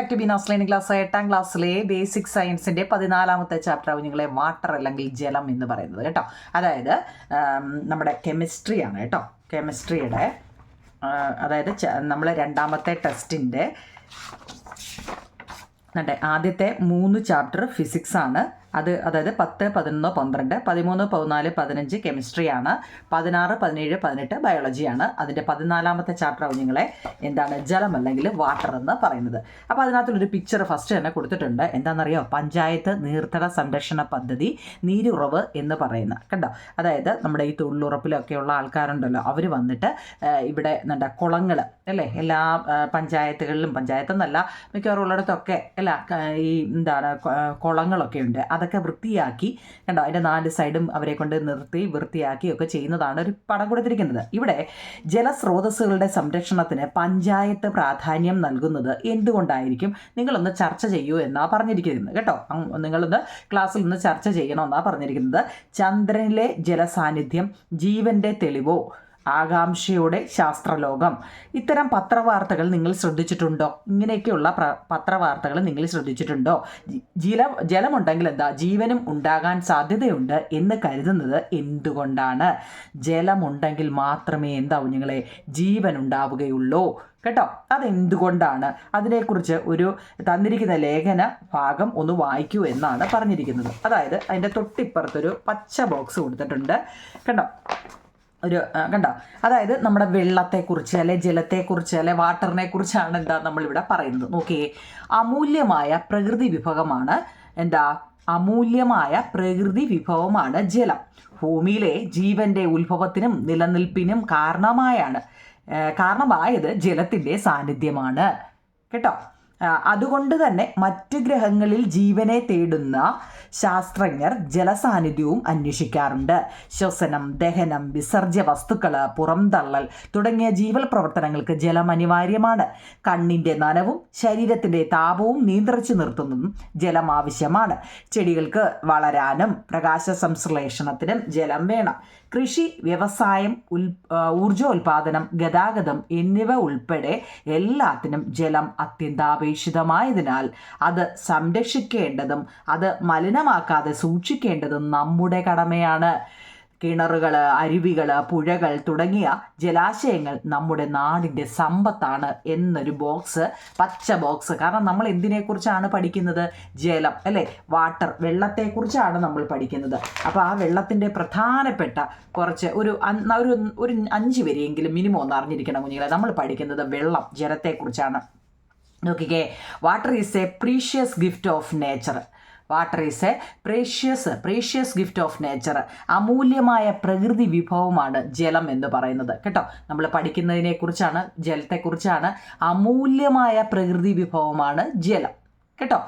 Back to Beena's learning class. 8ാം ക്ലാസ്സിലെ basic സയൻസിൻ്റെ 14ാമത്തെ ചാപ്റ്റർ കുഞ്ഞുങ്ങളെ വാട്ടർ അല്ലെങ്കിൽ ജലം എന്ന് പറയുന്നത് കേട്ടോ. അതായത് നമ്മുടെ കെമിസ്ട്രിയാണ് കേട്ടോ. കെമിസ്ട്രിയുടെ അതായത് നമ്മൾ 2ാമത്തെ ടെസ്റ്റിൻ്റെ ആദ്യത്തെ 3 ചാപ്റ്റർ ഫിസിക്സാണ്. അതായത് 10, 11, 12, 13, 14, 15 കെമിസ്ട്രിയാണ്. 16, 17, 18 ബയോളജിയാണ്. അതിൻ്റെ 14ാമത്തെ ചാപ്റ്റർ കുഞ്ഞുങ്ങളെ എന്താണ് ജലം അല്ലെങ്കിൽ വാട്ടർ എന്ന് പറയുന്നത്. അപ്പോൾ അതിനകത്തുള്ളൊരു പിക്ചർ ഫസ്റ്റ് തന്നെ കൊടുത്തിട്ടുണ്ട്. എന്താണെന്നറിയോ? പഞ്ചായത്ത് നീർത്തട സംരക്ഷണ പദ്ധതി നീരുറവ് എന്ന് പറയുന്ന കണ്ടോ. അതായത് നമ്മുടെ ഈ തൊഴിലുറപ്പിലൊക്കെയുള്ള ആൾക്കാരുണ്ടല്ലോ, അവർ വന്നിട്ട് ഇവിടെ കുളങ്ങൾ അല്ലേ, എല്ലാ പഞ്ചായത്തുകളിലും, പഞ്ചായത്തെന്നല്ല മിക്കവാറും ഉള്ളിടത്തൊക്കെ അല്ല ഈ കുളങ്ങളൊക്കെ ഉണ്ട്. അതൊക്കെ വൃത്തിയാക്കി കണ്ടോ, അതിൻ്റെ 4 സൈഡും അവരെ കൊണ്ട് നിർത്തി വൃത്തിയാക്കിയൊക്കെ ചെയ്യുന്നതാണ് ഒരു പടം കൊടുത്തിരിക്കുന്നത്. ഇവിടെ ജലസ്രോതസ്സുകളുടെ സംരക്ഷണത്തിന് പഞ്ചായത്ത് പ്രാധാന്യം നൽകുന്നത് എന്തുകൊണ്ടായിരിക്കും? നിങ്ങളൊന്ന് ചർച്ച ചെയ്യൂ എന്നാണ് പറഞ്ഞിരിക്കുന്നത് കേട്ടോ. നിങ്ങളൊന്ന് ക്ലാസ്സിൽ നിന്ന് ചർച്ച ചെയ്യണമെന്നാണ് പറഞ്ഞിരിക്കുന്നത്. ചന്ദ്രനിലെ ജലസാന്നിധ്യം ജീവൻ്റെ തെളിവോ, ആകാംക്ഷയുടെ ശാസ്ത്രലോകം, ഇത്തരം പത്രവാർത്തകൾ നിങ്ങൾ ശ്രദ്ധിച്ചിട്ടുണ്ടോ? ഇങ്ങനെയൊക്കെയുള്ള പത്രവാർത്തകൾ നിങ്ങൾ ശ്രദ്ധിച്ചിട്ടുണ്ടോ? ജലമുണ്ടെങ്കിൽ എന്താ ജീവനും ഉണ്ടാകാൻ സാധ്യതയുണ്ട് എന്ന് കരുതുന്നത് എന്തുകൊണ്ടാണ്? ജലമുണ്ടെങ്കിൽ മാത്രമേ എന്താ കുഞ്ഞുങ്ങളെ ജീവൻ ഉണ്ടാവുകയുള്ളൂ കേട്ടോ. അതെന്തുകൊണ്ടാണ്? അതിനെക്കുറിച്ച് ഒരു തന്നിരിക്കുന്ന ലേഖന ഭാഗം ഒന്ന് വായിക്കൂ എന്നാണ് പറഞ്ഞിരിക്കുന്നത്. അതായത് അതിൻ്റെ തൊട്ടിപ്പുറത്തൊരു പച്ച ബോക്സ് കൊടുത്തിട്ടുണ്ട് കണ്ടോ. കണ്ടോ, അതായത് നമ്മുടെ വെള്ളത്തെക്കുറിച്ച് അല്ലെ ജലത്തെക്കുറിച്ച് അല്ലെ വാട്ടറിനെ കുറിച്ചാണ് എന്താ നമ്മളിവിടെ പറയുന്നത്. നോക്കിയേ, അമൂല്യമായ പ്രകൃതി വിഭവമാണ് അമൂല്യമായ പ്രകൃതി വിഭവമാണ് ജലം. ഭൂമിയിലെ ജീവന്റെ ഉത്ഭവത്തിനും നിലനിൽപ്പിനും കാരണമായത് ജലത്തിൻ്റെ സാന്നിധ്യമാണ് കേട്ടോ. അതുകൊണ്ട് തന്നെ മറ്റ് ഗ്രഹങ്ങളിൽ ജീവനെ തേടുന്ന ശാസ്ത്രജ്ഞർ ജലസാന്നിധ്യവും അന്വേഷിക്കാറുണ്ട്. ശ്വസനം, ദഹനം, വിസർജ്യ വസ്തുക്കൾ പുറംതള്ളൽ തുടങ്ങിയ ജീവൽ പ്രവർത്തനങ്ങൾക്ക് ജലം അനിവാര്യമാണ്. കണ്ണിൻ്റെ നനവും ശരീരത്തിൻ്റെ താപവും നിയന്ത്രിച്ചു നിർത്തുന്നതും ജലം ആവശ്യമാണ്. ചെടികൾക്ക് വളരാനും പ്രകാശ സംശ്ലേഷണത്തിനും ജലം വേണം. കൃഷി, വ്യവസായം, ഊർജോൽപാദനം, ഗതാഗതം എന്നിവ ഉൾപ്പെടെ എല്ലാത്തിനും ജലം അത്യന്താപേക്ഷിതമായതിനാൽ അത് സംരക്ഷിക്കേണ്ടതും അത് മലിനമാക്കാതെ സൂക്ഷിക്കേണ്ടതും നമ്മുടെ കടമയാണ്. കിണറുകൾ, അരുവികൾ, പുഴകൾ തുടങ്ങിയ ജലാശയങ്ങൾ നമ്മുടെ നാടിൻ്റെ സമ്പത്താണ് എന്നൊരു ബോക്സ്, പച്ച ബോക്സ്. കാരണം നമ്മൾ എന്തിനെക്കുറിച്ചാണ് പഠിക്കുന്നത്? ജലം അല്ലേ, വാട്ടർ, വെള്ളത്തെക്കുറിച്ചാണ് നമ്മൾ പഠിക്കുന്നത്. അപ്പോൾ ആ വെള്ളത്തിൻ്റെ പ്രധാനപ്പെട്ട കുറച്ച് ഒരു 5 വരെയെങ്കിലും മിനിമം ഒന്ന് അറിഞ്ഞിരിക്കണം കുഞ്ഞുങ്ങളെ. നമ്മൾ പഠിക്കുന്നത് വെള്ളം, ജലത്തെക്കുറിച്ചാണ്. നോക്കിക്കേ, water is a precious gift of nature. Water is a precious gift of nature. അമൂല്യമായ പ്രകൃതി വിഭവമാണ് ജലം എന്ന് പറയുന്നത് കേട്ടോ. നമ്മൾ പഠിക്കുന്നതിനെക്കുറിച്ചാണ്, ജലത്തെക്കുറിച്ചാണ്. അമൂല്യമായ പ്രകൃതി വിഭവമാണ് ജലം കേട്ടോ.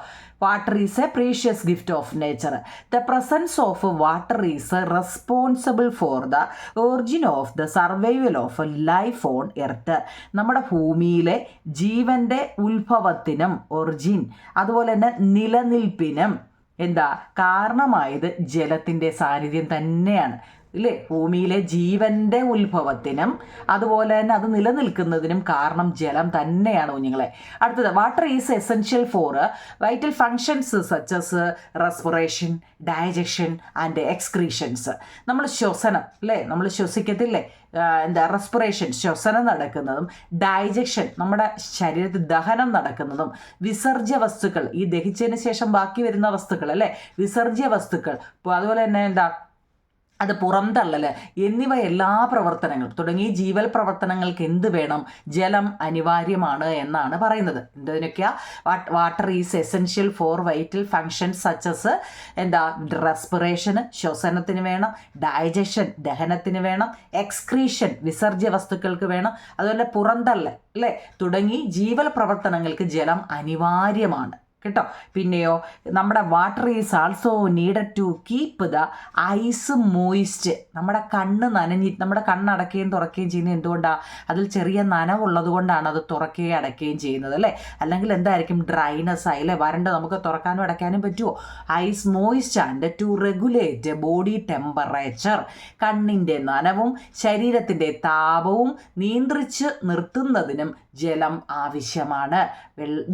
Water is a precious gift of nature. The presence of water is responsible for the origin of the survival of life on earth. നമ്മുടെ ഭൂമിയിലെ ജീവൻ്റെ ഉത്ഭവത്തിനും ഒറിജിൻ, അതുപോലെ തന്നെ നിലനിൽപ്പിനും കാരണമായത് ജലത്തിൻ്റെ സാന്നിധ്യം തന്നെയാണ് ഇല്ലേ. ഭൂമിയിലെ ജീവൻ്റെ ഉത്ഭവത്തിനും അതുപോലെ തന്നെ അത് നിലനിൽക്കുന്നതിനും കാരണം ജലം തന്നെയാണ് കുഞ്ഞുങ്ങളെ. അടുത്തത്, water is essential for vital functions such as respiration, digestion and excretions. നമ്മൾ ശ്വസനം അല്ലേ, നമ്മൾ ശ്വസിക്കത്തില്ലേ, റെസ്പിറേഷൻ ശ്വസനം നടക്കുന്നതും, ഡൈജഷൻ നമ്മുടെ ശരീരത്തിൽ ദഹനം നടക്കുന്നതും, വിസർജ്യ വസ്തുക്കൾ ഈ ദഹിച്ചതിന് ശേഷം ബാക്കി വരുന്ന വസ്തുക്കൾ അല്ലേ, വിസർജ്യ വസ്തുക്കൾ, അതുപോലെ തന്നെ അത് പുറംതള്ളൽ എന്നിവ എല്ലാ പ്രവർത്തനങ്ങൾ തുടങ്ങി ജീവൽ പ്രവർത്തനങ്ങൾക്ക് എന്ത് വേണം? ജലം അനിവാര്യമാണ് എന്നാണ് പറയുന്നത്. എന്തിനൊക്കെയാ? Water is essential for vital functions such as റെസ്പിറേഷന് ശ്വസനത്തിന് വേണം, ഡൈജഷൻ ദഹനത്തിന് വേണം, എക്സ്ക്രീഷൻ വിസർജ്യ വസ്തുക്കൾക്ക് വേണം, അതുപോലെ പുറംതള്ളൽ അല്ലേ തുടങ്ങി ജീവൽ പ്രവർത്തനങ്ങൾക്ക് ജലം അനിവാര്യമാണ് കേട്ടോ. പിന്നെയോ നമ്മുടെ water is also needed to keep the eyes moist. നമ്മുടെ കണ്ണ് നമ്മുടെ കണ്ണടക്കുകയും തുറക്കുകയും ചെയ്യുന്നത് എന്തുകൊണ്ടാണ്? അതിൽ ചെറിയ നനവുള്ളത് കൊണ്ടാണ് അത് തുറക്കുകയും അടയ്ക്കുകയും ചെയ്യുന്നത് അല്ലേ. അല്ലെങ്കിൽ എന്തായിരിക്കും? ഡ്രൈനെസ് ആയി അല്ലേ, വരണ്ട. നമുക്ക് തുറക്കാനും അടയ്ക്കാനും പറ്റുമോ? Eyes moist and to regulate body temperature. കണ്ണിൻ്റെ നനവും ശരീരത്തിൻ്റെ താപവും നിയന്ത്രിച്ച് നിർത്തുന്നതിനും ജലം ആവശ്യമാണ്.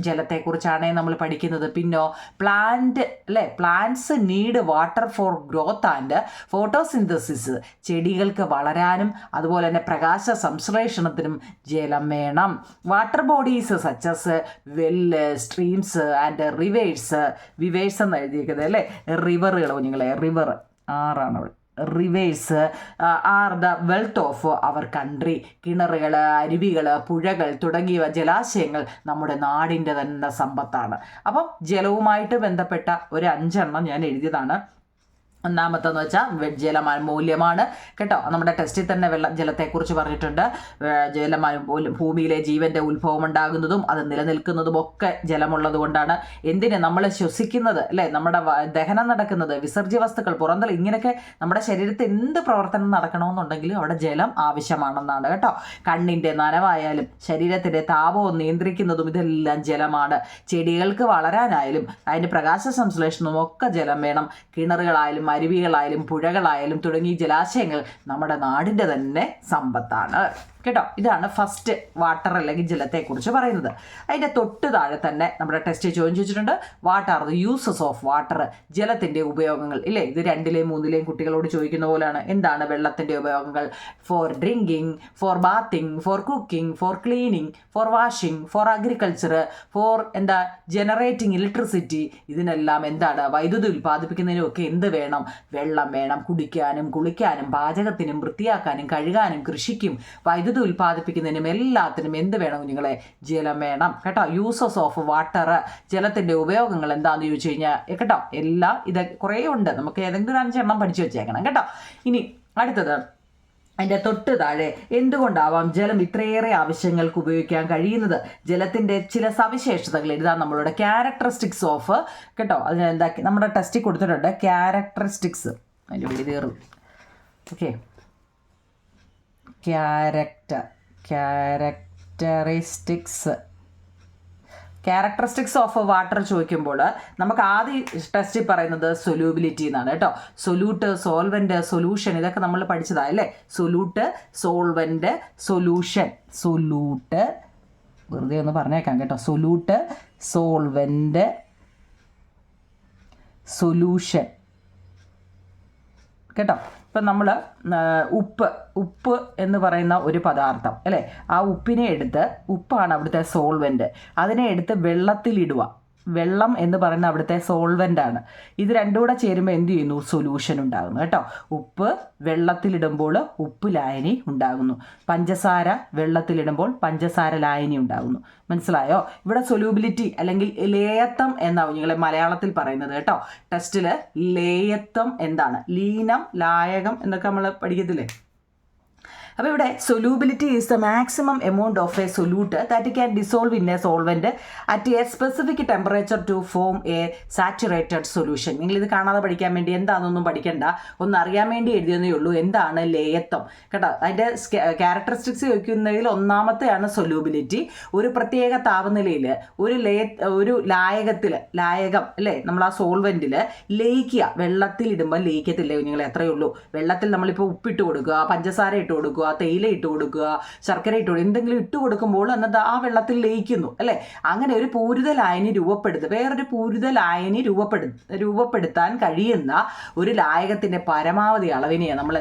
ജലത്തെക്കുറിച്ചാണ് നമ്മൾ പഠിക്കുന്നത്. പിന്നോ പ്ലാന്റ് അല്ലേ, plants need water for growth and photosynthesis. ചെടികൾക്ക് വളരാനും അതുപോലെ തന്നെ പ്രകാശ സംശ്ലേഷണത്തിനും ജലം വേണം. Water bodies such as well, streams and rivers. വിവേഴ്സ് എന്ന് എഴുതിയിരിക്കുന്നത് അല്ലേ, റിവറുകൾ കുഞ്ഞുങ്ങളെ, റിവർ ആറാണ് അവിടെ. Rivers are the wealth of our country. കിണറുകൾ, അരുവികൾ, പുഴകൾ തുടങ്ങിയവ ജലാശയങ്ങൾ നമ്മുടെ നാടിൻ്റെ തന്നെ സമ്പത്താണ്. അപ്പം ജലവുമായിട്ട് ബന്ധപ്പെട്ട ഒരു 5 എണ്ണം ഞാൻ എഴുതിയതാണ്. ഒന്നാമത്തെന്ന് വെച്ചാൽ ജലമൂല്യമാണ് കേട്ടോ. നമ്മുടെ ടെസ്റ്റിൽ തന്നെ ജലത്തെക്കുറിച്ച് പറഞ്ഞിട്ടുണ്ട്. ഭൂമിയിലെ ജീവൻ്റെ ഉത്ഭവം ഉണ്ടാകുന്നതും അത് നിലനിൽക്കുന്നതും ഒക്കെ ജലമുള്ളത് കൊണ്ടാണ്. എന്തിന് നമ്മൾ ശ്വസിക്കുന്നത് അല്ലേ, നമ്മുടെ ദഹനം നടക്കുന്നത്, വിസർജ്യ വസ്തുക്കൾ പുറന്തള്ളൽ, ഇങ്ങനെയൊക്കെ നമ്മുടെ ശരീരത്തിൽ എന്ത് പ്രവർത്തനം നടക്കണമെന്നുണ്ടെങ്കിലും അവിടെ ജലം ആവശ്യമാണെന്നാണ് കേട്ടോ. കണ്ണിൻ്റെ നനവായാലും ശരീരത്തിൻ്റെ താപവും നിയന്ത്രിക്കുന്നതും ഇതെല്ലാം ജലമാണ്. ചെടികൾക്ക് വളരാനായാലും അതിൻ്റെ പ്രകാശ സംശ്ലേഷണവും ഒക്കെ ജലം വേണം. കിണറുകളായാലും അരുവികളായാലും പുഴകളായാലും തുടങ്ങിയ ജലാശയങ്ങൾ നമ്മുടെ നാടിൻ്റെ തന്നെ സമ്പത്താണ് കേട്ടോ. ഇതാണ് ഫസ്റ്റ് വാട്ടർ അല്ലെങ്കിൽ ജലത്തെക്കുറിച്ച് പറയുന്നത്. അതിൻ്റെ തൊട്ട് താഴെ തന്നെ നമ്മുടെ ടെസ്റ്റ് ചോദിച്ചിട്ടുണ്ട്, what are the uses of water. ജലത്തിൻ്റെ ഉപയോഗങ്ങൾ ഇല്ലേ. ഇത് 2ലെയും 3ലെയും കുട്ടികളോട് ചോദിക്കുന്ന പോലെയാണ്. എന്താണ് വെള്ളത്തിൻ്റെ ഉപയോഗങ്ങൾ? For drinking, for bathing, for cooking, for cleaning, for washing, for agriculture, for generating electricity. ഇതിനെല്ലാം എന്താണ്? വൈദ്യുതി ഉൽപ്പാദിപ്പിക്കുന്നതിനും ഒക്കെ എന്ത് വേണം? വെള്ളം വേണം. കുടിക്കാനും കുളിക്കാനും പാചകത്തിനും വൃത്തിയാക്കാനും കഴുകാനും കൃഷിക്കും വൈദ്യുതി ഉൽപ്പാദിപ്പിക്കുന്നതിനും എല്ലാത്തിനും എന്ത് വേണം കുഞ്ഞുങ്ങളെ? ജലം വേണം കേട്ടോ. യൂസസ് ഓഫ് വാട്ടർ, ജലത്തിൻ്റെ ഉപയോഗങ്ങൾ എന്താണെന്ന് ചോദിച്ചു കഴിഞ്ഞാൽ കേട്ടോ, എല്ലാം ഇത് കുറേ ഉണ്ട്. നമുക്ക് ഏതെങ്കിലും 5 എണ്ണം പഠിച്ചു വെച്ചേക്കണം കേട്ടോ. ഇനി അടുത്തത് അതിൻ്റെ തൊട്ട് താഴെ എന്തുകൊണ്ടാവാം ജലം ഇത്രയേറെ ആവശ്യങ്ങൾക്ക് ഉപയോഗിക്കാൻ കഴിയുന്നത്? ജലത്തിൻ്റെ ചില സവിശേഷതകൾ എഴുതാൻ നമ്മളോട്. ക്യാരക്ടറിസ്റ്റിക്സ് ഓഫ് കേട്ടോ, അതിന് എന്താക്കി നമ്മുടെ ടെസ്റ്റിൽ കൊടുത്തിട്ടുണ്ട്. ക്യാരക്ടറിസ്റ്റിക്സ് അതിൻ്റെ വിളി തീർന്നു. ഓക്കെ, ക്യാരക്ടറിസ്റ്റിക്സ് ഓഫ് വാട്ടർ ചോദിക്കുമ്പോൾ നമുക്ക് ആദ്യം ടെസ്റ്റിൽ പറയുന്നത് സൊല്യൂബിലിറ്റി എന്നാണ് കേട്ടോ. സൊല്യൂട്ട്, സോൾവെൻറ്റ്, സൊല്യൂഷൻ, ഇതൊക്കെ നമ്മൾ പഠിച്ചതാണ് അല്ലേ. Solute, solvent, solution. സൊല്യൂട്ട് വെറുതെ ഒന്ന് പറഞ്ഞേക്കാം കേട്ടോ. സൊല്യൂട്ട്, സോൾവെൻറ്റ്, സൊല്യൂഷൻ കേട്ടോ. ഇപ്പം നമ്മൾ ഉപ്പ് എന്ന് പറയുന്ന ഒരു പദാർത്ഥം അല്ലേ, ആ ഉപ്പിനെ എടുത്ത്, ഉപ്പാണ് അവിടുത്തെ സോൾവെൻറ്റ്, അതിനെ എടുത്ത് വെള്ളത്തിലിടുക. വെള്ളം എന്ന് പറയുന്ന അവിടുത്തെ സോൾവെൻ്റാണ്. ഇത് രണ്ടും കൂടെ ചേരുമ്പോൾ എന്ത് ചെയ്യുന്നു? സൊല്യൂഷൻ ഉണ്ടാകുന്നു കേട്ടോ. ഉപ്പ് വെള്ളത്തിലിടുമ്പോൾ ഉപ്പ് ലായനി ഉണ്ടാകുന്നു. പഞ്ചസാര വെള്ളത്തിലിടുമ്പോൾ പഞ്ചസാര ലായനി ഉണ്ടാകുന്നു. മനസ്സിലായോ? ഇവിടെ സൊല്യൂബിലിറ്റി അല്ലെങ്കിൽ ലേയത്വം എന്നാവും നിങ്ങളെ മലയാളത്തിൽ പറയുന്നത് കേട്ടോ. ടെസ്റ്റിൽ ലേയത്വം എന്താണ്? ലീനം, ലായകം എന്നൊക്കെ നമ്മൾ പഠിക്കത്തില്ലേ. അപ്പോൾ ഇവിടെ solubility is the maximum amount of a solute that can dissolve in a solvent at a specific temperature to form a saturated solution. നിങ്ങളിത് കാണാതെ പഠിക്കാൻ വേണ്ടി എന്താണെന്നൊന്നും പഠിക്കണ്ട, ഒന്ന് അറിയാൻ വേണ്ടി എഴുതിയെന്നേ ഉള്ളൂ. എന്താണ് ലേയത്വം കേട്ടോ. അതിൻ്റെ ക്യാരക്ടറിസ്റ്റിക്സ് ചോദിക്കുന്നതിൽ ഒന്നാമത്തെയാണ് സൊല്യൂബിലിറ്റി. ഒരു പ്രത്യേക താപനിലയിൽ ഒരു ലായകം അല്ലേ, നമ്മൾ ആ സോൾവെൻറ്റിൽ ലയിക്കുക. വെള്ളത്തിലിടുമ്പോൾ ലയിക്കത്തില്ലേ കുഞ്ഞുങ്ങളെ, അത്രയേ ഉള്ളൂ. വെള്ളത്തിൽ നമ്മളിപ്പോൾ ഉപ്പിട്ട് കൊടുക്കുക, പഞ്ചസാര ഇട്ട് കൊടുക്കുക, തേയില ഇട്ട് കൊടുക്കുക, ശർക്കര ഇട്ട് കൊടുക്കുക, എന്തെങ്കിലും ഇട്ട് കൊടുക്കുമ്പോൾ എന്നത് ആ വെള്ളത്തിൽ ലയിക്കുന്നു അല്ലേ. അങ്ങനെ ഒരു പൂരിത ലായനി വേറൊരു പൂരിത ലായനി രൂപപ്പെടുത്താൻ കഴിയുന്ന ഒരു ലായകത്തിൻ്റെ പരമാവധി അളവിനെയാണ് നമ്മൾ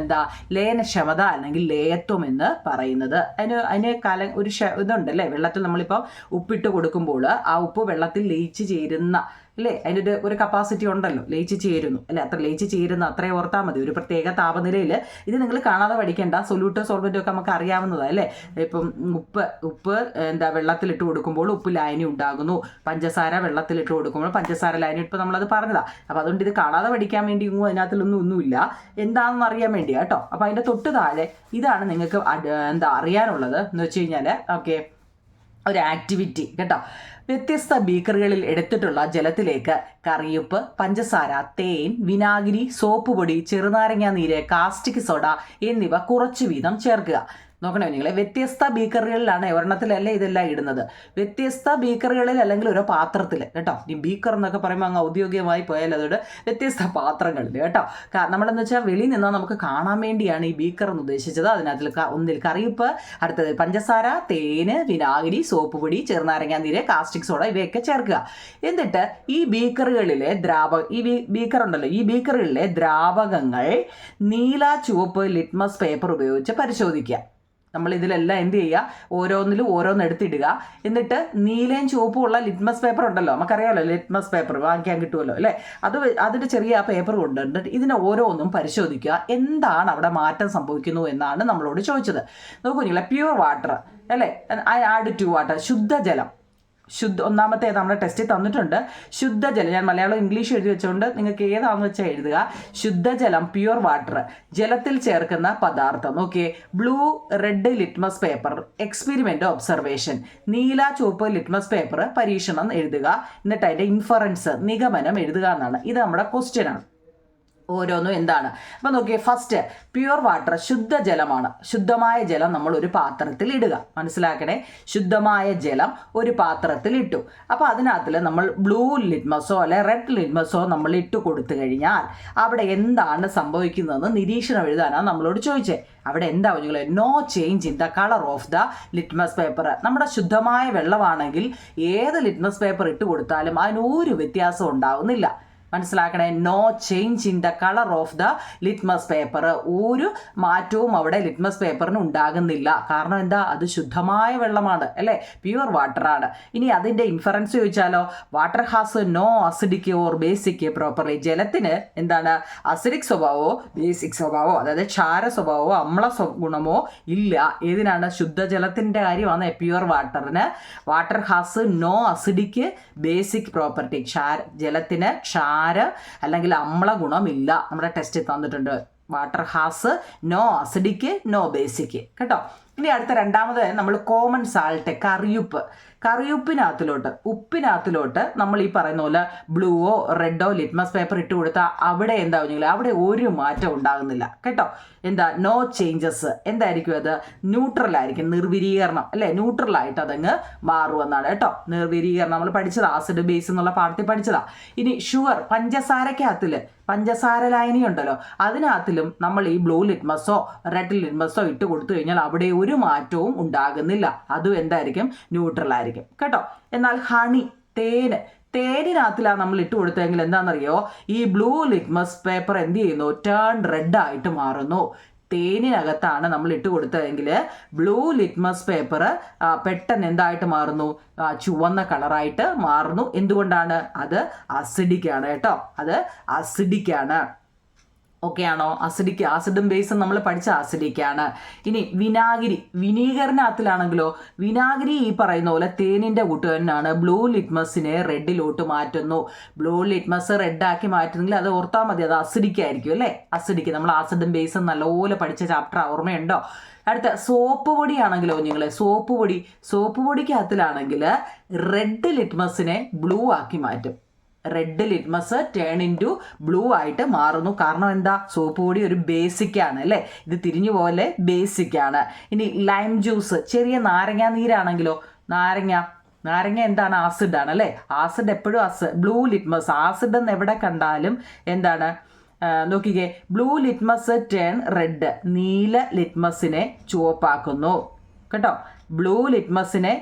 ലയനക്ഷമത അല്ലെങ്കിൽ ലേയത്വം എന്ന് പറയുന്നത്. അതിന് ഒരു ഇതുണ്ടല്ലേ, വെള്ളത്തിൽ നമ്മളിപ്പോൾ ഉപ്പിട്ട് കൊടുക്കുമ്പോൾ ആ ഉപ്പ് വെള്ളത്തിൽ ലയിച്ച് ചേരുന്ന അല്ലേ, അതിൻ്റെ ഒരു കപ്പാസിറ്റി ഉണ്ടല്ലോ, ലയിച്ച് ചേരുന്നു അല്ലേ. ലയിച്ച് ചേരുന്ന അത്രയും ഓർത്താൽ മതി. ഒരു പ്രത്യേക താപനിലയിൽ ഇത് നിങ്ങൾ കാണാതെ പഠിക്കേണ്ട. സൊല്യൂട്ട്, സോൾവെൻ്റ് ഒക്കെ നമുക്ക് അറിയാവുന്നതാണ് അല്ലേ. ഇപ്പം ഉപ്പ് വെള്ളത്തിലിട്ട് കൊടുക്കുമ്പോൾ ഉപ്പ് ലായനി ഉണ്ടാകുന്നു. പഞ്ചസാര വെള്ളത്തിലിട്ട് കൊടുക്കുമ്പോൾ പഞ്ചസാര ലായനി. ഇപ്പോൾ നമ്മളത് പറഞ്ഞതാണ്. അപ്പോൾ അതുകൊണ്ട് ഇത് കാണാതെ പഠിക്കാൻ വേണ്ടി ഒന്നുമില്ല, എന്താണെന്ന് അറിയാൻ വേണ്ടിയാണ് കേട്ടോ. അപ്പോൾ അതിൻ്റെ തൊട്ട് താഴെ ഇതാണ് നിങ്ങൾക്ക് അറിയാനുള്ളത് എന്ന് വെച്ച് കഴിഞ്ഞാൽ ഓക്കെ, ഒരു ആക്ടിവിറ്റി കേട്ടോ. വ്യത്യസ്ത ബീക്കറുകളിൽ എടുത്തിട്ടുള്ള ജലത്തിലേക്ക് കറിയുപ്പ്, പഞ്ചസാര, തേൻ, വിനാഗിരി, സോപ്പ് പൊടി, ചെറുനാരങ്ങ നീര്, കാസ്റ്റിക് സോഡ എന്നിവ കുറച്ചു വീതം ചേർക്കുക. നോക്കണേ നിങ്ങളെ, വ്യത്യസ്ത ബീക്കറുകളിലാണ്, ഒരെണ്ണത്തിലല്ലേ ഇതെല്ലാം ഇടുന്നത്. വ്യത്യസ്ത ബീക്കറുകളിൽ അല്ലെങ്കിൽ ഓരോ പാത്രത്തിൽ കേട്ടോ. ഈ ബീക്കർ എന്നൊക്കെ പറയുമ്പോൾ അങ്ങ് ഔദ്യോഗികമായി പോയാൽ അതോട് വ്യത്യസ്ത പാത്രങ്ങളിൽ കേട്ടോ. നമ്മളെന്ന് വെച്ചാൽ വെളിയിൽ നിന്നാൽ നമുക്ക് കാണാൻ വേണ്ടിയാണ് ഈ ബീക്കർ എന്ന് ഉദ്ദേശിച്ചത്. അതിനകത്തിൽ ഒന്നിൽ കറിയുപ്പ്, അടുത്തത് പഞ്ചസാര, തേന്, വിനാഗിരി, സോപ്പ് പൊടി, ചെറുനാരങ്ങ നീര്, കാസ്റ്റിക് സോഡ ഇവയൊക്കെ ചേർക്കുക. എന്നിട്ട് ഈ ബീക്കറുകളിലെ ബീക്കർ ഉണ്ടല്ലോ, ഈ ബീക്കറുകളിലെ ദ്രാവകങ്ങൾ നീല, ചുവപ്പ് ലിറ്റ്മസ് പേപ്പർ ഉപയോഗിച്ച് പരിശോധിക്കുക. നമ്മൾ ഇതിലെല്ലാം എന്ത് ചെയ്യുക, ഓരോന്നിലും ഓരോന്ന് എടുത്തിടുക. എന്നിട്ട് നീലയും ചുവപ്പും ഉള്ള ലിറ്റ്മസ് പേപ്പർ ഉണ്ടല്ലോ, നമുക്കറിയാമല്ലോ ലിറ്റ്മസ് പേപ്പർ വാങ്ങിക്കാൻ കിട്ടുമല്ലോ അല്ലേ, അതിൻ്റെ ചെറിയ ആ പേപ്പർ കൊണ്ടുണ്ട് ഇതിനെ ഓരോന്നും പരിശോധിക്കുക. എന്താണ് അവിടെ മാറ്റം സംഭവിക്കുന്നു എന്നാണ് നമ്മളോട് ചോദിച്ചത്. നോക്കൂ നിങ്ങളെ, പ്യുവർ വാട്ടർ അല്ലേ, ആഡ് ടു വാട്ടർ, ശുദ്ധജലം. ഒന്നാമത്തെ നമ്മുടെ ടെസ്റ്റിൽ തന്നിട്ടുണ്ട് ശുദ്ധജലം. ഞാൻ മലയാളം ഇംഗ്ലീഷ് എഴുതി വെച്ചുകൊണ്ട് നിങ്ങൾക്ക് ഏതാണെന്ന് വെച്ചാൽ എഴുതുക. ശുദ്ധജലം, പ്യുവർ വാട്ടർ, ജലത്തിൽ ചേർക്കുന്ന പദാർത്ഥം. നോക്കിയേ, blue red litmus paper, experiment observation. നീല ചുവപ്പ് ലിറ്റ്മസ് പേപ്പർ, പരീക്ഷണം എഴുതുക. എന്നിട്ട് അതിൻ്റെ ഇൻഫറൻസ്, നിഗമനം എഴുതുക എന്നാണ്. ഇത് നമ്മുടെ ക്വസ്റ്റ്യനാണ്. ഓരോന്നും എന്താണ് അപ്പം നോക്കിയേ. ഫസ്റ്റ്, പ്യുവർ വാട്ടർ, ശുദ്ധജലമാണ്. ശുദ്ധമായ ജലം നമ്മൾ ഒരു പാത്രത്തിൽ ഇടുക. മനസ്സിലാക്കണേ, ശുദ്ധമായ ജലം ഒരു പാത്രത്തിൽ ഇട്ടു. അപ്പോൾ അതിനകത്തിൽ നമ്മൾ ബ്ലൂ ലിറ്റ്മസോ അല്ലെ റെഡ് ലിറ്റ്മസോ നമ്മൾ ഇട്ട് കൊടുത്തു കഴിഞ്ഞാൽ അവിടെ എന്താണ് സംഭവിക്കുന്നതെന്ന് നിരീക്ഷണം എഴുതാനാണ് നമ്മളോട് ചോദിച്ചത്. അവിടെ എന്താ നിങ്ങൾ, no change in the colour of the litmus paper. നമ്മുടെ ശുദ്ധമായ വെള്ളമാണെങ്കിൽ ഏത് ലിറ്റ്മസ് പേപ്പർ ഇട്ട് കൊടുത്താലും അതിന് ഒരു വ്യത്യാസം ഉണ്ടാവുന്നില്ല. മനസ്സിലാക്കണേ, no change in the colour of the litmus paper. ഒരു മാറ്റവും അവിടെ ലിറ്റ്മസ് പേപ്പറിന് ഉണ്ടാകുന്നില്ല. കാരണം എന്താ, അത് ശുദ്ധമായ വെള്ളമാണ് അല്ലേ, പ്യുവർ വാട്ടറാണ്. ഇനി അതിൻ്റെ ഇൻഫറൻസ് ചോദിച്ചാലോ, water has no acidic or basic property. ജലത്തിന് എന്താണ്, അസിഡിക് സ്വഭാവമോ ബേസിക് സ്വഭാവമോ, അതായത് ക്ഷാര സ്വഭാവമോ അമ്ല ഗുണമോ ഇല്ല. ഏതിനാണ്, ശുദ്ധജലത്തിൻ്റെ കാര്യമാണ് പ്യുവർ വാട്ടറിന്. Water has no acidic basic property. ജലത്തിന് അല്ലെങ്കിൽ അമ്ല ഗുണമില്ല. നമ്മുടെ ടെസ്റ്റ് തന്നിട്ടുണ്ട്. Water has no acidic no basic കേട്ടോ. ഇനി അടുത്ത രണ്ടാമത് നമ്മൾ കോമൺ സാൾട്ട്, കറിയുപ്പിനകത്തിലോട്ട്, ഉപ്പിനകത്തിലോട്ട് നമ്മൾ ഈ പറയുന്ന പോലെ ബ്ലൂവോ റെഡോ ലിറ്റ്മസ് പേപ്പർ ഇട്ട് കൊടുത്താൽ അവിടെ എന്താ പറഞ്ഞാൽ അവിടെ ഒരു മാറ്റം ഉണ്ടാകുന്നില്ല കേട്ടോ. എന്താ, നോ ചേഞ്ചസ്. എന്തായിരിക്കും അത്, ന്യൂട്രൽ ആയിരിക്കും, നിർവിരീകരണം അല്ലേ, ന്യൂട്രലായിട്ട് അതങ്ങ് മാറുമെന്നാണ് കേട്ടോ. നിർവിരീകരണം നമ്മൾ പഠിച്ചതാ, ആസിഡ് ബേസ് എന്നുള്ള പാഠത്തിൽ പഠിച്ചതാ. ഇനി ഷുഗർ, പഞ്ചസാരക്കകത്തിൽ പഞ്ചസാര ലായനി ഉണ്ടല്ലോ, അതിനകത്തിലും നമ്മൾ ഈ ബ്ലൂ ലിറ്റ്മസോ റെഡ് ലിറ്റ്മസോ ഇട്ട് കൊടുത്തു കഴിഞ്ഞാൽ അവിടെ ഒരു മാറ്റവും ഉണ്ടാകുന്നില്ല. അതും എന്തായിരിക്കും, ന്യൂട്രൽ ആയിരിക്കും കേട്ടോ. എന്നാൽ ഹണി, തേനിനകത്തിലാണ് നമ്മൾ ഇട്ട് കൊടുത്തതെങ്കിൽ എന്താണെന്നറിയോ, ഈ ബ്ലൂ ലിറ്റ്മസ് പേപ്പർ എന്ത് ചെയ്യുന്നു, ടേൺ റെഡ് ആയിട്ട് മാറുന്നു. തേനിനകത്താണ് നമ്മൾ ഇട്ട് കൊടുത്തതെങ്കിൽ ബ്ലൂ ലിറ്റ്മസ് പേപ്പർ പെട്ടെന്ന് എന്തായിട്ട് മാറുന്നു, ചുവന്ന കളറായിട്ട് മാറുന്നു. എന്തുകൊണ്ടാണ്, അത് അസിഡിക് ആണ് കേട്ടോ, അത് അസിഡിക് ആണ്. ഓക്കെ ആണോ, ആസിഡും ബേസും നമ്മൾ പഠിച്ച ആസിഡിക്കാണ്. ഇനി വിനീഗറിനകത്തിലാണെങ്കിലോ, വിനാഗിരി ഈ പറയുന്ന പോലെ തേനിൻ്റെ കൂട്ടുകാരനാണ്. ബ്ലൂ ലിറ്റ്മസിനെ റെഡിലോട്ട് മാറ്റുന്നു. ബ്ലൂ ലിറ്റ്മസ് റെഡാക്കി മാറ്റുന്നെങ്കിൽ അത് ഓർത്താൽ മതി, അത് അസിഡിക് ആയിരിക്കും അല്ലേ. അസിഡിക് നമ്മൾ ആസിഡും ബേസും നല്ലപോലെ പഠിച്ച ചാപ്റ്റർ ഓർമ്മയുണ്ടോ. അടുത്ത സോപ്പ് പൊടിയാണെങ്കിലോ, നിങ്ങൾ സോപ്പ് പൊടിക്കകത്തിലാണെങ്കിൽ റെഡ് ലിറ്റ്മസിനെ ബ്ലൂ ആക്കി മാറ്റും. Red litmus turn into blue ആയിട്ട് മാറുന്നു. കാരണം എന്താ, സോപ്പ് പൊടി ഒരു ബേസിക്കാണ് അല്ലേ, ഇത് തിരിഞ്ഞു പോലെ ബേസിക്കാണ്. ഇനി ലൈം ജ്യൂസ്, ചെറിയ നാരങ്ങ നീരാണെങ്കിലോ, നാരങ്ങ എന്താണ്, ആസിഡാണ് അല്ലേ. ആസിഡ് എപ്പോഴും ബ്ലൂ ലിറ്റ്മസ്, ആസിഡ് എന്ന് എവിടെ കണ്ടാലും എന്താണ്, നോക്കിക്കേ, ബ്ലൂ ലിറ്റ്മസ് ടേൺ റെഡ്, നീല ലിറ്റ്മസിനെ ചുവപ്പാക്കുന്നു കേട്ടോ. ബ്ലൂ ലിറ്റ്മസിനെ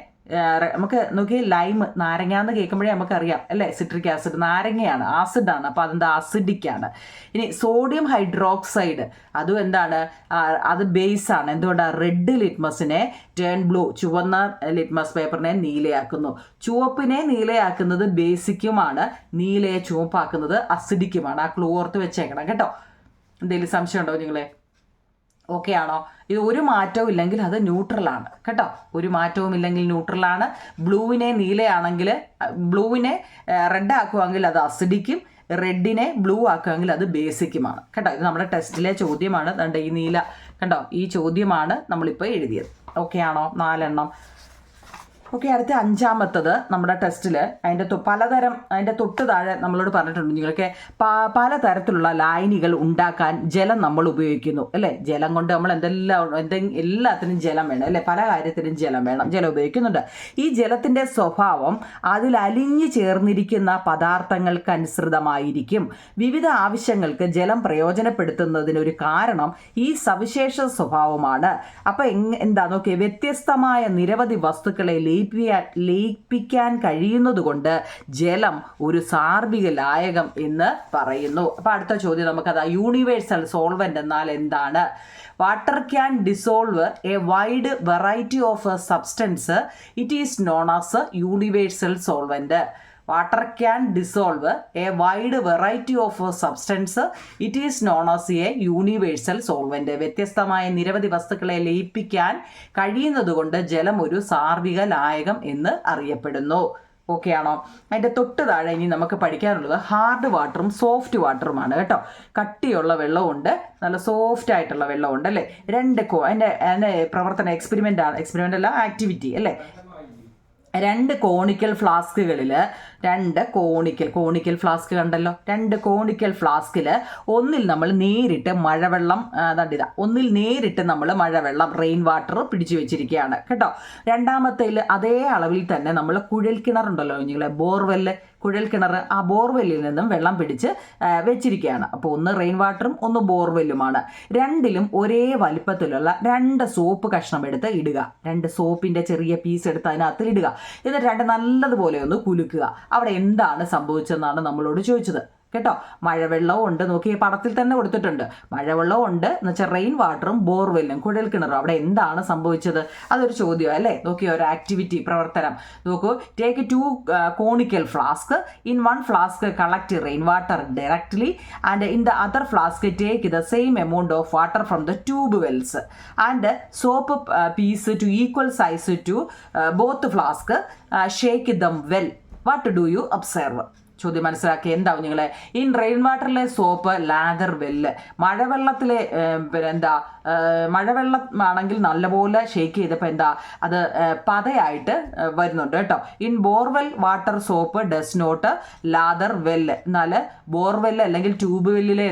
നമുക്ക് നോക്കി, ലൈം, നാരങ്ങ എന്ന് കേൾക്കുമ്പോഴേ നമുക്കറിയാം അല്ലേ, സിട്രിക് ആസിഡ്, നാരങ്ങയാണ്, ആസിഡാണ്, അപ്പോൾ അതെന്താ, അസിഡിക്കാണ്. ഇനി സോഡിയം ഹൈഡ്രോക്സൈഡ്, അതും എന്താണ്, അത് ബേസാണ്. എന്തുകൊണ്ടാണ്, റെഡ് ലിറ്റ്മസിനെ ടേൺ ബ്ലൂ, ചുവന്ന ലിറ്റ്മസ് പേപ്പറിനെ നീലയാക്കുന്നു. ചുവപ്പിനെ നീലയാക്കുന്നത് ബേസിക്കുമാണ്, നീലയെ ചുവപ്പാക്കുന്നത് അസിഡിക്കുമാണ്. ആ ക്ലൂ ഓർത്ത് വെച്ചേക്കണം കേട്ടോ. എന്തെങ്കിലും സംശയം ഉണ്ടോ നിങ്ങളെ? ഓക്കെ ആണോ? ഇത് ഒരു മാറ്റവും ഇല്ലെങ്കിൽ അത് ന്യൂട്രലാണ് കേട്ടോ. ഒരു മാറ്റവും ഇല്ലെങ്കിൽ ന്യൂട്രലാണ്. ബ്ലൂവിനെ നീലയാണെങ്കിൽ, ബ്ലൂവിനെ റെഡ് ആക്കുവാണെങ്കിൽ അത് അസിഡിക്കും, റെഡിനെ ബ്ലൂ ആക്കുവാണെങ്കിൽ അത് ബേസിക്കുമാണ് കേട്ടോ. ഇത് നമ്മുടെ ടെസ്റ്റിലെ ചോദ്യമാണ്. കണ്ടോ ഈ നീല, കണ്ടോ ഈ ചോദ്യമാണ് നമ്മളിപ്പോൾ എഴുതിയത്. ഓക്കെ ആണോ? 4 എണ്ണം. ഓക്കെ, അടുത്ത അഞ്ചാമത്തത് നമ്മുടെ ടെസ്റ്റിൽ അതിൻ്റെ തൊട്ട് താഴെ നമ്മളോട് പറഞ്ഞിട്ടുണ്ട് നിങ്ങൾക്ക് പലതരത്തിലുള്ള ലായനികൾ ഉണ്ടാക്കാൻ ജലം നമ്മൾ ഉപയോഗിക്കുന്നു അല്ലേ. ജലം കൊണ്ട് നമ്മൾ എല്ലാത്തിനും ജലം വേണം അല്ലേ, പല കാര്യത്തിനും ജലം വേണം, ജലം ഉപയോഗിക്കുന്നുണ്ട്. ഈ ജലത്തിൻ്റെ സ്വഭാവം അതിൽ അലിഞ്ഞു ചേർന്നിരിക്കുന്ന പദാർത്ഥങ്ങൾക്കനുസൃതമായിരിക്കും. വിവിധ ആവശ്യങ്ങൾക്ക് ജലം പ്രയോജനപ്പെടുത്തുന്നതിനൊരു കാരണം ഈ സവിശേഷ സ്വഭാവമാണ്. അപ്പം എന്താ നോക്കിയേ, വ്യത്യസ്തമായ നിരവധി വസ്തുക്കളെ ലയിപ്പിക്കാൻ കഴിയുന്നതുകൊണ്ട് ജലം ഒരു സാർവിക ലായകം എന്ന് പറയുന്നു. അപ്പൊ അടുത്ത ചോദ്യം നമുക്കതാ, യൂണിവേഴ്സൽ സോൾവെന്റ് എന്നാൽ എന്താണ്? Water can dissolve A wide variety of substance. It is known as universal solvent. Water can dissolve A wide variety of substance. It is known as A universal solvent. വ്യത്യസ്തമായ നിരവധി വസ്തുക്കളെ ലയിപ്പിക്കാൻ കഴിയുന്നതുകൊണ്ട് ജലം ഒരു സാർവിക ലായകം എന്ന് അറിയപ്പെടുന്നു. ഓക്കെ ആണോ? അതിൻ്റെ തൊട്ട് താഴെ ഇനി നമുക്ക് പഠിക്കാനുള്ളത് ഹാർഡ് വാട്ടറും സോഫ്റ്റ് വാട്ടറുമാണ് കേട്ടോ. കട്ടിയുള്ള വെള്ളമുണ്ട്, നല്ല സോഫ്റ്റ് ആയിട്ടുള്ള വെള്ളമുണ്ട് അല്ലേ. അതിൻ്റെ പ്രവർത്തന എക്സ്പെരിമെൻ്റ് അല്ല, ആക്ടിവിറ്റി അല്ലേ. രണ്ട് കോണിക്കൽ ഫ്ലാസ്കുകളിൽ കോണിക്കൽ ഫ്ലാസ്ക് കണ്ടല്ലോ, രണ്ട് കോണിക്കൽ ഫ്ലാസ്കിൽ ഒന്നിൽ നമ്മൾ നേരിട്ട് മഴവെള്ളം റെയിൻ വാട്ടർ പിടിച്ചു വെച്ചിരിക്കുകയാണ് കേട്ടോ. രണ്ടാമത്തേൽ അതേ അളവിൽ തന്നെ നമ്മൾ കുഴൽ കിണറുണ്ടല്ലോ നിങ്ങളെ, ബോർവെല്ല് കുഴൽക്കിണർ, ആ ബോർവെല്ലിൽ നിന്നും വെള്ളം പിടിച്ച് വെച്ചിരിക്കുകയാണ്. അപ്പോൾ ഒന്ന് റെയിൻ വാട്ടറും ഒന്ന് ബോർവെല്ലുമാണ്. രണ്ടിലും ഒരേ വലിപ്പത്തിലുള്ള 2 സോപ്പ് കഷ്ണം എടുത്ത് ഇടുക. 2 സോപ്പിൻ്റെ ചെറിയ പീസ് എടുത്ത് അതിനകത്ത് ഇടുക. എന്നിട്ട് 2 നല്ലതുപോലെ ഒന്ന് കുലുക്കുക. അവിടെ എന്താണ് സംഭവിച്ചതെന്നാണ് നമ്മളോട് ചോദിച്ചത് കേട്ടോ. മഴവെള്ളവും ഉണ്ട്, നോക്കി പടത്തിൽ തന്നെ കൊടുത്തിട്ടുണ്ട്. മഴവെള്ളവും ഉണ്ട് എന്ന് വെച്ചാൽ റെയിൻ വാട്ടറും ബോർവെല്ലും കുഴൽ കിണറും. അവിടെ എന്താണ് സംഭവിച്ചത്? അതൊരു ചോദ്യം അല്ലേ. നോക്കിയോ, ഒരു ആക്ടിവിറ്റി പ്രവർത്തനം നോക്കൂ. Take 2 conical flask. In one flask collect rain water directly and in the other flask take the same amount of water from the tube wells and soap piece to equal size to both flask. Shake them well. What do you observe? ചോദ്യം മനസ്സിലാക്കി. എന്താവും നിങ്ങളെ, in rain വാട്ടറിലെ soap lather well. മഴവെള്ളത്തിലെ മഴവെള്ളമാണെങ്കിൽ നല്ലപോലെ shake ചെയ്തപ്പോൾ അത് പതയായിട്ട് വരുന്നുണ്ട് കേട്ടോ. In borewell water soap does not lather well. എന്നാൽ ബോർവെല്ല് അല്ലെങ്കിൽ ട്യൂബ് വെല്ലിലെ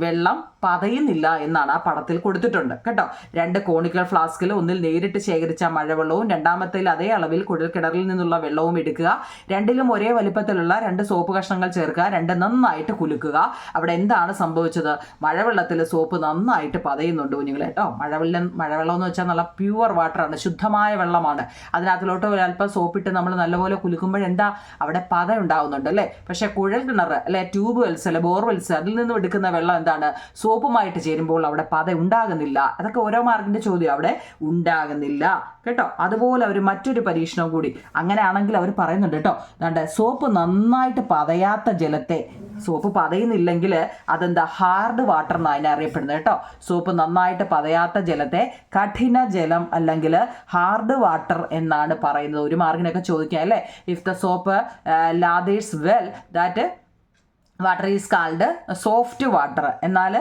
വെള്ളം പതയുന്നില്ല എന്നാണ് ആ പടത്തിൽ കൊടുത്തിട്ടുണ്ട് കേട്ടോ. 2 കോണിക്കൽ ഫ്ലാസ്കിൽ ഒന്നിൽ നേരിട്ട് ശേഖരിച്ച മഴവെള്ളവും രണ്ടാമത്തേൽ അതേ അളവിൽ കുഴൽക്കിണറിൽ നിന്നുള്ള വെള്ളവും എടുക്കുക. രണ്ടിലും ഒരേ വലിപ്പത്തിലുള്ള 2 സോപ്പ് കഷ്ണങ്ങൾ ചേർക്കുക. 2 നന്നായിട്ട് കുലുക്കുക. അവിടെ എന്താണ് സംഭവിച്ചത്? മഴവെള്ളത്തിൽ സോപ്പ് നന്നായിട്ട് പതയുന്നുണ്ട് കുഞ്ഞുങ്ങളെ കേട്ടോ. മഴവെള്ളം എന്ന് വെച്ചാൽ നല്ല പ്യുവർ വാട്ടറാണ്, ശുദ്ധമായ വെള്ളമാണ്. അതിനകത്തിലോട്ട് ഒരല്പം സോപ്പിട്ട് നമ്മൾ നല്ലപോലെ കുലുക്കുമ്പോഴെന്താ അവിടെ പത ഉണ്ടാവുന്നുണ്ട് അല്ലേ. പക്ഷേ കുഴൽ കിണർ അല്ലെ, ട്യൂബ് വെൽസ് അല്ലെ, ബോർവെൽസ് അതിൽ നിന്നും എടുക്കുന്ന വെള്ളം എന്താണ്, സോപ്പുമായിട്ട് ചേരുമ്പോൾ അവിടെ പത ഉണ്ടാകുന്നില്ല. അതൊക്കെ ഓരോ മാർക്കിന്റെ ചോദ്യം, അവിടെ ഉണ്ടാകുന്നില്ല കേട്ടോ. അതുപോലെ അവർ മറ്റൊരു പരീക്ഷണം കൂടി, അങ്ങനെയാണെങ്കിൽ അവർ പറയുന്നുണ്ട് കേട്ടോ, സോപ്പ് നന്നായിട്ട് പതയാത്ത ജലത്തെ, സോപ്പ് പതയുന്നില്ലെങ്കിൽ അതെന്താ ഹാർഡ് വാട്ടർ എന്നാണ് അതിനെ അറിയപ്പെടുന്നത് കേട്ടോ. സോപ്പ് നന്നായിട്ട് പതയാത്ത ജലത്തെ കഠിന ജലം അല്ലെങ്കിൽ ഹാർഡ് വാട്ടർ എന്നാണ് പറയുന്നത്. ഒരു മാർക്കിനൊക്കെ ചോദിക്കാം അല്ലേ. If the soap lathers well that water is called soft water. എന്നാൽ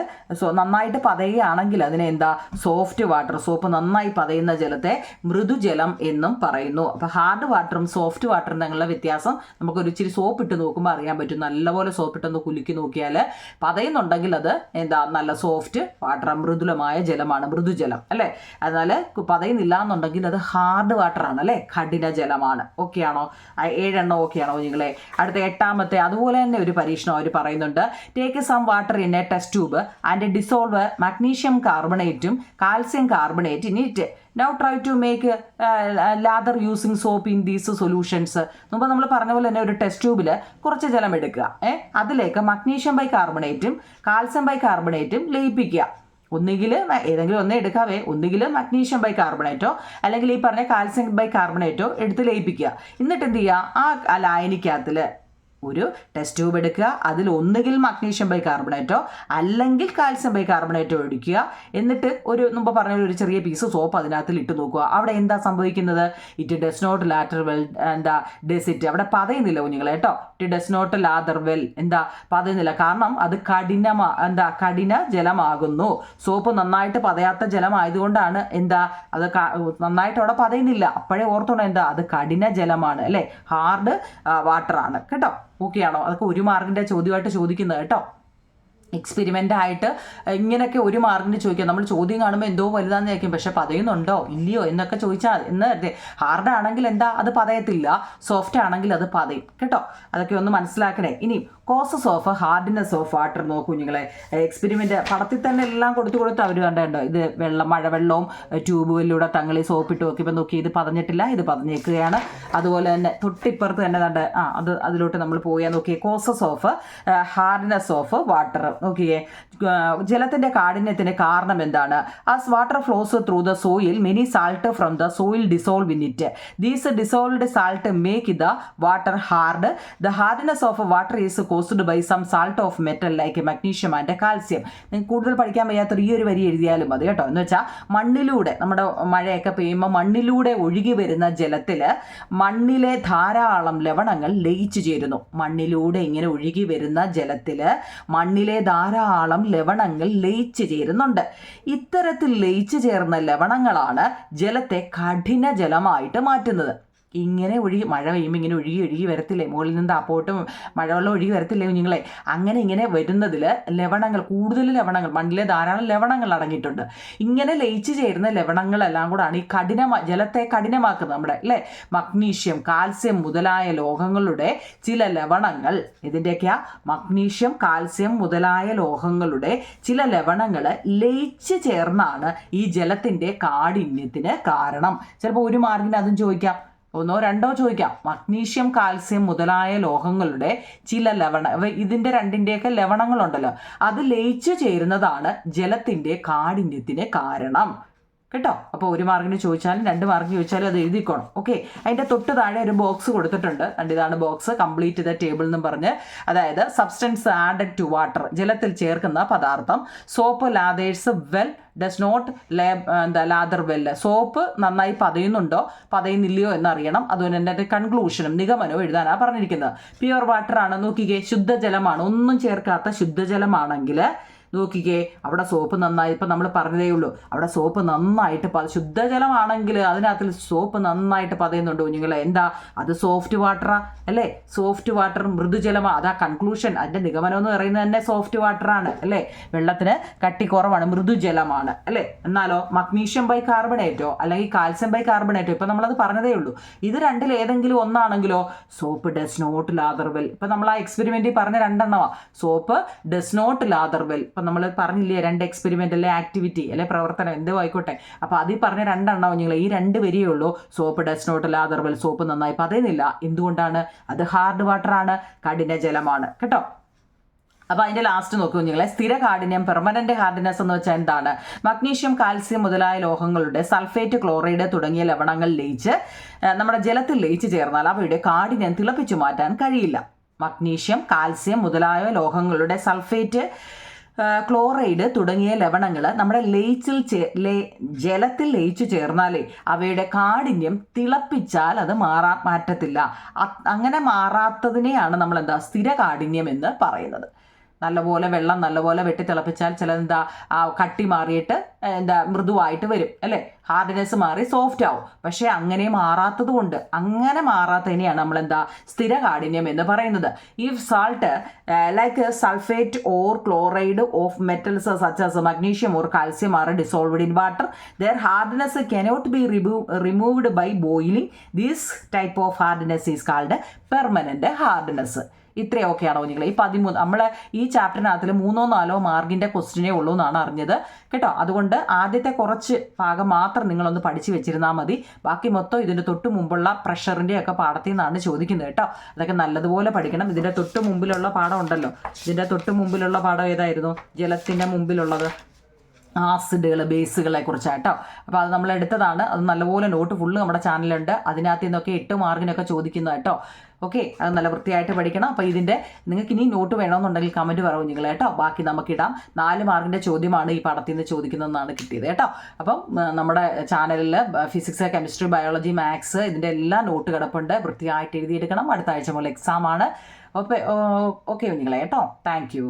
നന്നായിട്ട് പതയുകയാണെങ്കിൽ അതിനെ എന്താ, സോഫ്റ്റ് വാട്ടർ. സോപ്പ് നന്നായി പതയുന്ന ജലത്തെ മൃദുജലം എന്നും പറയുന്നു. അപ്പോൾ ഹാർഡ് വാട്ടറും സോഫ്റ്റ് വാട്ടറും തമ്മിലുള്ള വ്യത്യാസം നമുക്കൊരു ഇച്ചിരി സോപ്പ് ഇട്ട് നോക്കുമ്പോൾ അറിയാൻ പറ്റും. നല്ലപോലെ സോപ്പ് ഇട്ടൊന്ന് കുലുക്കി നോക്കിയാൽ പതയുന്നുണ്ടെങ്കിൽ അത് എന്താ, നല്ല സോഫ്റ്റ് വാട്ടർ, മൃദുലമായ ജലമാണ്, മൃദുജലം അല്ലേ. എന്നാൽ പതയുന്നില്ല എന്നുണ്ടെങ്കിൽ അത് ഹാർഡ് വാട്ടറാണ് അല്ലേ, കഠിന ജലമാണ്. ഓക്കെ ആണോ? 7 എണ്ണം ഓക്കെ ആണോ നിങ്ങളെ? അടുത്ത 8ാമത്തെ അതുപോലെ തന്നെ ഒരു പരീക്ഷണം പറയുന്നുണ്ട്. Take some water in a test tube and dissolve magnesium കാർബണേറ്റും calcium carbonate in it. Now try to make lather using soap in these solutions. മുമ്പ് നമ്മൾ പറഞ്ഞ പോലെ തന്നെ ഒരു ടെസ്റ്റ് ട്യൂബിൽ കുറച്ച് ജലം എടുക്കുക. അതിലേക്ക് മഗ്നീഷ്യം ബൈ കാർബണേറ്റും കാൽസ്യം ബൈ കാർബണേറ്റും ലയിപ്പിക്കുക. ഒന്നുകിൽ ഏതെങ്കിലും ഒന്നേ എടുക്കാവേ, ഒന്നുകിൽ മഗ്നീഷ്യം ബൈ കാർബണേറ്റോ അല്ലെങ്കിൽ ഈ പറഞ്ഞ കാൽസ്യം ബൈ കാർബണേറ്റോ എടുത്ത് ലയിപ്പിക്കുക. എന്നിട്ട് എന്ത് ചെയ്യുക, ആ ലായനിക്കകത്തിൽ ഒരു ടെസ്റ്റ് ട്യൂബ് എടുക്കുക, അതിൽ ഒന്നുകിൽ മഗ്നീഷ്യം ബൈകാർബണേറ്റോ അല്ലെങ്കിൽ കാൽസ്യം ബൈകാർബണേറ്റോ ഒഴിക്കുക. എന്നിട്ട് മുമ്പ് പറഞ്ഞ ഒരു ചെറിയ പീസ് സോപ്പ് അതിനകത്തിൽ ഇട്ട് നോക്കുക. അവിടെ എന്താ സംഭവിക്കുന്നത്? It does not lather well ഡെസിറ്റ്, അവിടെ പതയുന്നില്ല കുഞ്ഞുങ്ങളെ കേട്ടോ. It does not lather well പതയുന്നില്ല. കാരണം അത് കഠിന ജലമാകുന്നു. സോപ്പ് നന്നായിട്ട് പതയാത്ത ജലമായതുകൊണ്ടാണ് അത് നന്നായിട്ട് അവിടെ പതയുന്നില്ല. അപ്പോഴേ ഓർത്തോണം അത് കഠിന ജലമാണ് അല്ലേ, ഹാർഡ് വാട്ടർ ആണ് കേട്ടോ. ഓക്കെ ആണോ? അതൊക്കെ 1 മാർക്കിൻ്റെ ചോദ്യമായിട്ട് ചോദിക്കുന്നത് കേട്ടോ. എക്സ്പെരിമെൻ്റ് ആയിട്ട് ഇങ്ങനെയൊക്കെ 1 മാർക്കിന് ചോദിക്കാം. നമ്മൾ ചോദ്യം കാണുമ്പോൾ എന്തോ വലുതാന്ന് ചോദിക്കും, പക്ഷെ പതയുന്നുണ്ടോ ഇല്ലയോ എന്നൊക്കെ ചോദിച്ചാൽ ഹാർഡ് ആണെങ്കിൽ അത് പതയത്തില്ല, സോഫ്റ്റ് ആണെങ്കിൽ അത് പതയും കേട്ടോ. അതൊക്കെ ഒന്ന് മനസ്സിലാക്കണേ. ഇനി causes of hardness of water നോക്കൂ കുഞ്ഞുങ്ങളെ. എക്സ്പെരിമെൻ്റ് പടത്തിൽ തന്നെ എല്ലാം കൊടുത്ത് അവർ കണ്ടോ, ഇത് മഴവെള്ളവും ട്യൂബുകളിലൂടെ തങ്ങളി സോപ്പിട്ട് നോക്കിയപ്പോൾ നോക്കി ഇത് പതഞ്ഞിട്ടില്ല, ഇത് പതഞ്ഞേക്കുകയാണ്. അതുപോലെ തന്നെ തൊട്ടിപ്പുറത്ത് തന്നെ അതിലോട്ട് നമ്മൾ പോയാൽ നോക്കിയേ causes of hardness of water നോക്കിയേ. ജലത്തിന്റെ കാഠിന്യത്തിന് കാരണം എന്താണ്? As water flows through the soil many salt from the soil dissolve in it. These dissolved salt make the water hard. The hardness of water is caused by some salt of metal like magnesium and calcium. നിങ്ങൾക്ക് കൂടുതൽ പഠിക്കാൻ വയ്യാത്ത ഈ ഒരു വരി എഴുതിയാലും മതി കേട്ടോ. എന്ന് വെച്ചാൽ മണ്ണിലൂടെ നമ്മുടെ മഴയൊക്കെ പെയ്യുമ്പോൾ മണ്ണിലൂടെ ഒഴുകി വരുന്ന ജലത്തിൽ മണ്ണിലെ ധാരാളം ലവണങ്ങൾ ലയിച്ചു ചേരുന്നു. മണ്ണിലൂടെ ഇങ്ങനെ ഒഴുകി വരുന്ന ജലത്തിൽ മണ്ണിലെ ധാരാളം ലവണങ്ങൾ ലയിച്ചു ചേരുന്നുണ്ട്. ഇത്തരത്തിൽ ലയിച്ചു ചേർന്ന ലവണങ്ങളാണ് ജലത്തെ കഠിന ജലമായിട്ട് മാറ്റുന്നത്. ഇങ്ങനെ മഴ പെയ്യുമ്പോൾ ഇങ്ങനെ ഒഴുകി വരത്തില്ലേ, മുകളിൽ നിന്ന് അപ്പോട്ടും മഴവെള്ളം ഒഴുകി വരത്തില്ലേ കുഞ്ഞുങ്ങളെ? ഇങ്ങനെ വരുന്നതിൽ കൂടുതൽ ലവണങ്ങൾ, മണ്ണിലെ ധാരാളം ലവണങ്ങൾ അടങ്ങിയിട്ടുണ്ട്. ഇങ്ങനെ ലയിച്ചു ചേരുന്ന ലവണങ്ങളെല്ലാം കൂടാണ് ഈ ജലത്തെ കഠിനമാക്കുന്നത്. നമ്മുടെ അല്ലേ മഗ്നീഷ്യം, കാൽസ്യം മുതലായ ലോഹങ്ങളുടെ ചില ലവണങ്ങൾ, ഇതിൻ്റെയൊക്കെയാ മഗ്നീഷ്യം, കാൽസ്യം മുതലായ ലോഹങ്ങളുടെ ചില ലവണങ്ങൾ ലയിച്ചു ചേർന്നാണ് ഈ ജലത്തിൻ്റെ കാഠിന്യത്തിന് കാരണം. ചിലപ്പോൾ 1 മാർക്കിന് അതും ചോദിക്കാം, 1 or 2 ചോദിക്കാം. മഗ്നീഷ്യം, കാൽസ്യം മുതലായ ലോഹങ്ങളുടെ ചില ഇതിൻ്റെ രണ്ടിൻ്റെയൊക്കെ ലവണങ്ങളുണ്ടല്ലോ, അത് ലയിച്ചു ചേരുന്നതാണ് ജലത്തിൻ്റെ കാഠിന്യത്തിന് കാരണം കേട്ടോ. അപ്പോൾ 1 മാർക്കിന് ചോദിച്ചാലും 2 മാർക്കിന് ചോദിച്ചാലും അത് എഴുതിക്കോണം. ഓക്കെ, അതിൻ്റെ തൊട്ട് താഴെ ഒരു ബോക്സ് കൊടുത്തിട്ടുണ്ട്. ഇതാണ് ബോക്സ്, കംപ്ലീറ്റ് ദ ടേബിൾ എന്നും പറഞ്ഞ്. അതായത് സബ്സ്റ്റൻസ് ആഡഡ് ടു വാട്ടർ, ജലത്തിൽ ചേർക്കുന്ന പദാർത്ഥം. Soap lathers well does not lather well. Soap നന്നായി പതയുന്നുണ്ടോ പതയുന്നില്ലയോ എന്നറിയണം. അതുപോലെ തന്നെ കൺക്ലൂഷനും നിഗമനവും എഴുതാനാണ് പറഞ്ഞിരിക്കുന്നത്. പ്യുവർ വാട്ടർ ആണ് നോക്കിക്കേ, ശുദ്ധജലമാണ്, ഒന്നും ചേർക്കാത്ത ശുദ്ധജലമാണെങ്കിൽ നോക്കിക്കേ അവിടെ സോപ്പ് നന്നായി, ഇപ്പം നമ്മൾ പറഞ്ഞതേ ഉള്ളൂ, അവിടെ സോപ്പ് നന്നായിട്ട് ശുദ്ധജലമാണെങ്കിൽ അതിനകത്തിൽ സോപ്പ് നന്നായിട്ട് പതയുന്നുണ്ട് കുഞ്ഞുങ്ങളെ. അത് സോഫ്റ്റ് വാട്ടറാ അല്ലേ? സോഫ്റ്റ് വാട്ടർ മൃദുജലമാണ്. അതാ കൺക്ലൂഷൻ, അതിൻ്റെ നിഗമനം എന്ന് പറയുന്നത് തന്നെ സോഫ്റ്റ് വാട്ടറാണ് അല്ലേ? വെള്ളത്തിന് കട്ടി കുറവാണ്, മൃദുജലമാണ് അല്ലേ? എന്നാലോ മഗ്നീഷ്യം ബൈകാർബണേറ്റോ അല്ലെങ്കിൽ കാൽസ്യം ബൈകാർബണേറ്റോ, ഇപ്പം നമ്മളത് പറഞ്ഞതേ ഉള്ളൂ, ഇത് രണ്ടിൽ ഏതെങ്കിലും ഒന്നാണെങ്കിലോ soap does not lather well. ഇപ്പം നമ്മൾ ആ എക്സ്പെരിമെൻറ്റിൽ പറഞ്ഞ 2 എണ്ണമാണ്. Soap does not lather well. ഇപ്പം നമ്മൾ പറഞ്ഞില്ലേ 2 എക്സ്പെരിമെൻ്റ് അല്ലെ, ആക്ടിവിറ്റി അല്ലെ, പ്രവർത്തനം എന്തോ ആയിക്കോട്ടെ. അപ്പോൾ അതിൽ പറഞ്ഞ 2 എണ്ണം നിങ്ങൾ ഈ 2 വരികയേ ഉള്ളൂ. Soap does not lather well, soap നന്നായി പതയുന്നില്ല. എന്തുകൊണ്ടാണ്? അത് ഹാർഡ് വാട്ടറാണ്, കഠിന ജലമാണ് കേട്ടോ. അപ്പോൾ അതിൻ്റെ ലാസ്റ്റ് നോക്കൂ കുഞ്ഞുങ്ങളെ, സ്ഥിര കാഠിന്യം, പെർമനന്റ് ഹാർഡ്നെസ് എന്ന് വെച്ചാൽ എന്താണ്? മഗ്നീഷ്യം, കാൽസ്യം മുതലായ ലോഹങ്ങളുടെ സൾഫേറ്റ്, ക്ലോറൈഡ് തുടങ്ങിയ ലവണങ്ങൾ ലയിച്ച് നമ്മുടെ ജലത്തിൽ ലയിച്ച് ചേർന്നാൽ അവയുടെ കാഠിന്യം തിളപ്പിച്ചു മാറ്റാൻ കഴിയില്ല. മഗ്നീഷ്യം, കാൽസ്യം മുതലായ ലോഹങ്ങളുടെ സൾഫേറ്റ്, ക്ലോറൈഡ് തുടങ്ങിയ ലവണങ്ങൾ നമ്മുടെ ജലത്തിൽ ലയിച്ചു ചേർന്നാലേ അവയുടെ കാഠിന്യം തിളപ്പിച്ചാൽ അത് മാറ്റത്തില്ല. അങ്ങനെ മാറാത്തതിനെയാണ് നമ്മൾ സ്ഥിര കാഠിന്യം എന്ന് പറയുന്നത്. നല്ലപോലെ വെള്ളം നല്ലപോലെ വെട്ടി തിളപ്പിച്ചാൽ കട്ടി മാറിയിട്ട് മൃദുവായിട്ട് വരും അല്ലേ? ഹാർഡ്നെസ് മാറി സോഫ്റ്റ് ആവും. പക്ഷേ അങ്ങനെ മാറാത്തത് കൊണ്ട്, അങ്ങനെ മാറാത്തതിനെയാണ് നമ്മൾ സ്ഥിര കാഠിന്യം എന്ന് പറയുന്നത്. If salt like sulphate or chloride of metals such as magnesium or calcium are dissolved in water, their hardness cannot be removed by boiling. This type of hardness is called permanent hardness. ഇത്രയും ഓക്കെയാണോ കുഞ്ഞുങ്ങളെ? ഈ 13 നമ്മൾ ഈ ചാപ്റ്ററിനകത്തിൽ 3-4 മാർക്കിൻ്റെ ക്വസ്റ്റിനേ ഉള്ളൂ എന്നാണ് അറിഞ്ഞത് കേട്ടോ. അതുകൊണ്ട് ആദ്യത്തെ കുറച്ച് ഭാഗം മാത്രം നിങ്ങളൊന്ന് പഠിച്ചു വെച്ചിരുന്നാൽ മതി. ബാക്കി മൊത്തം ഇതിൻ്റെ തൊട്ട് മുമ്പുള്ള പ്രഷറിൻ്റെ ഒക്കെ പാഠത്തിൽ നിന്നാണ് ചോദിക്കുന്നത് കേട്ടോ. അതൊക്കെ നല്ലതുപോലെ പഠിക്കണം. ഇതിൻ്റെ തൊട്ട് മുമ്പിലുള്ള പാഠം ഉണ്ടല്ലോ, ഇതിൻ്റെ തൊട്ട് മുമ്പിലുള്ള പാഠം ഏതായിരുന്നു? ജലത്തിൻ്റെ മുമ്പിലുള്ളത് ആസിഡുകൾ, ബേസുകളെ കുറിച്ചാട്ടോ. അപ്പോൾ അത് നമ്മൾ എടുത്തതാണ്. അത് നല്ലപോലെ നോട്ട് ഫുള്ള് നമ്മുടെ ചാനലുണ്ട്. അതിനകത്ത് നിന്നൊക്കെ 8 മാർക്കിനൊക്കെ ചോദിക്കുന്നത് കേട്ടോ. ഓക്കെ, അത് നല്ല വൃത്തിയായിട്ട് പഠിക്കണം. അപ്പോൾ ഇതിൻ്റെ നിങ്ങൾക്ക് ഇനി നോട്ട് വേണമെന്നുണ്ടെങ്കിൽ കമൻറ്റ് പറയൂ നിങ്ങൾ കേട്ടോ. ബാക്കി നമുക്കിടാം. 4 മാർക്കിൻ്റെ ചോദ്യമാണ് ഈ പാഠത്തിൽ നിന്ന് ചോദിക്കുന്നതെന്നാണ് കിട്ടിയത് കേട്ടോ. അപ്പം നമ്മുടെ ചാനലിൽ ഫിസിക്സ്, കെമിസ്ട്രി, ബയോളജി, മാത്സ് ഇതിൻ്റെ എല്ലാ നോട്ട് കിടപ്പുണ്ട്. വൃത്തിയായിട്ട് എഴുതിയെടുക്കണം. അടുത്ത ആഴ്ച മുതൽ എക്സാമാണ്. ഓക്കെ കുഞ്ഞുങ്ങളെ കേട്ടോ. താങ്ക്